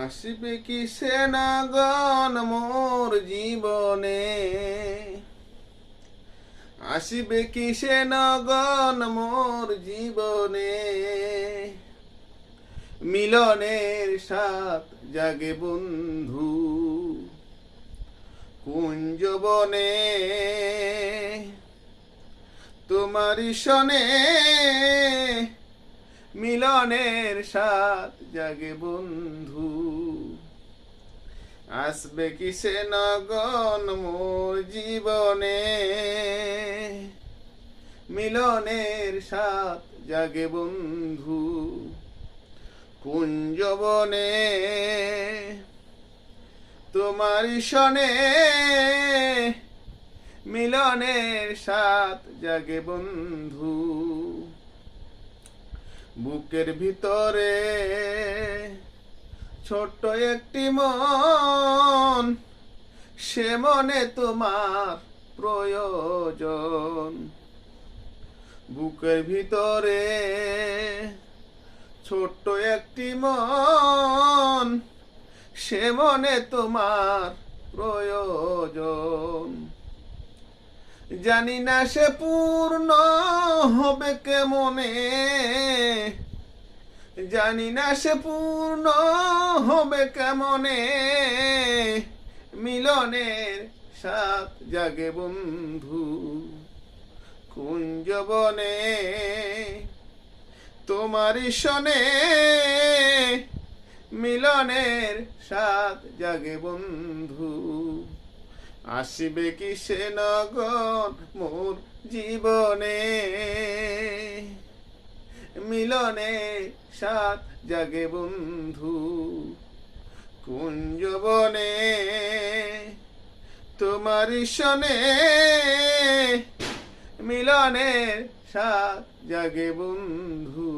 আসবে কি সেনাগণ মোর জীবনে, আসবে কি সেনাগণ মোর জীবনে, মিলনের সাথ জাগে বন্ধু কুঞ্জবনে, তোমারি শনে মিলনের সাথ জাগে বন্ধু। আসবে কিসে নগন মোর জীবনে, মিলনের সাথ জাগে বন্ধু কুঞ্জবনে, তোমারি শনে মিলনের সাথ জাগে বন্ধু। বুকের ভিতরে ছোট্ট একটি মন, সে মনে তোমার প্রয়োজন। বুকের ভিতরে ছোট্ট একটি মন, সে মনে তোমার প্রয়োজন। জানি না সে পূর্ণ হবে কেমনে, জানি না সে পূর্ণ হবে কেমনে, মিলনের সাথ জাগে বন্ধু কুঞ্জবনে, তোমারি শনে মিলনের সাথ জাগে বন্ধু। আসবে কি সে নগন মোর জীবনে, মিলনে সাথ জাগে বন্ধু কুঞ্জবনে, তোমারি শনে মিলনের সাথ জাগে বন্ধু।